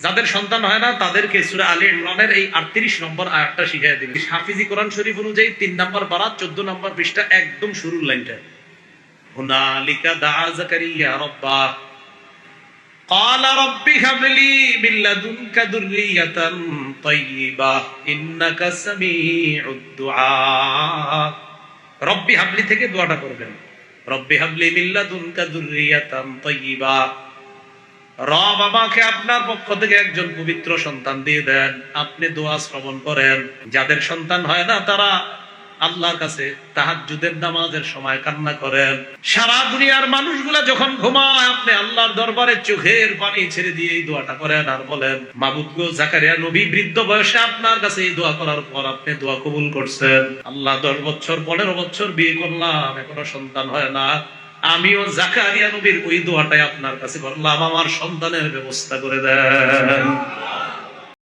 যাদের সন্তান হয় না তাদেরকে সূরা আলে ইমরানের এই 38 নম্বর আয়াতটা শিখিয়ে দিন। হাফিজি কোরআন শরীফ অনুযায়ী 3 নম্বর পারা 14 নম্বর পৃষ্ঠা একদম শুরুর লাইনটা, হুনালিকা দাআ যাকারিয়া রাব্বাহ ক্বালা রাব্বি হাবলি মিন লাদুনকা যুররিয়াতান তাইয়্যিবাহ ইন্নাকা সামিউদ দুআ। রব্বি হাবলি থেকে দোয়াটা করবেন, রব্বি হাবলি মিন লাদুনকা যুররিয়াতান তাইয়্যিবাহ, রব আমাকে আপনার পক্ষ থেকে একজন পবিত্র সন্তান দিয়ে দেন। আপনি দোয়া শ্রবণ করেন। যাদের সন্তান হয় না তারা আল্লাহর কাছে তাহাজ্জুদের নামাজের সময় কান্না করেন। সারা দুনিয়ার মানুষগুলা যখন ঘুমায় আপনি আল্লাহর দরবারে চোখের পানি ছেড়ে দিয়ে এই দোয়াটা করেন আর বলেন, মাবুদ গো, জাকারিয়া নবী বৃদ্ধ বয়সে আপনার কাছে এই দোয়া করার পর আপনি দোয়া কবুল করছেন। আল্লাহ 10 বছর 15 বছর বিয়ে করলাম, এখনো সন্তান হয় না, আমিও জাকারিয়া নবীর ওই দোয়াটাই আপনার কাছে করলাম, আমার সন্তানের ব্যবস্থা করে দেন।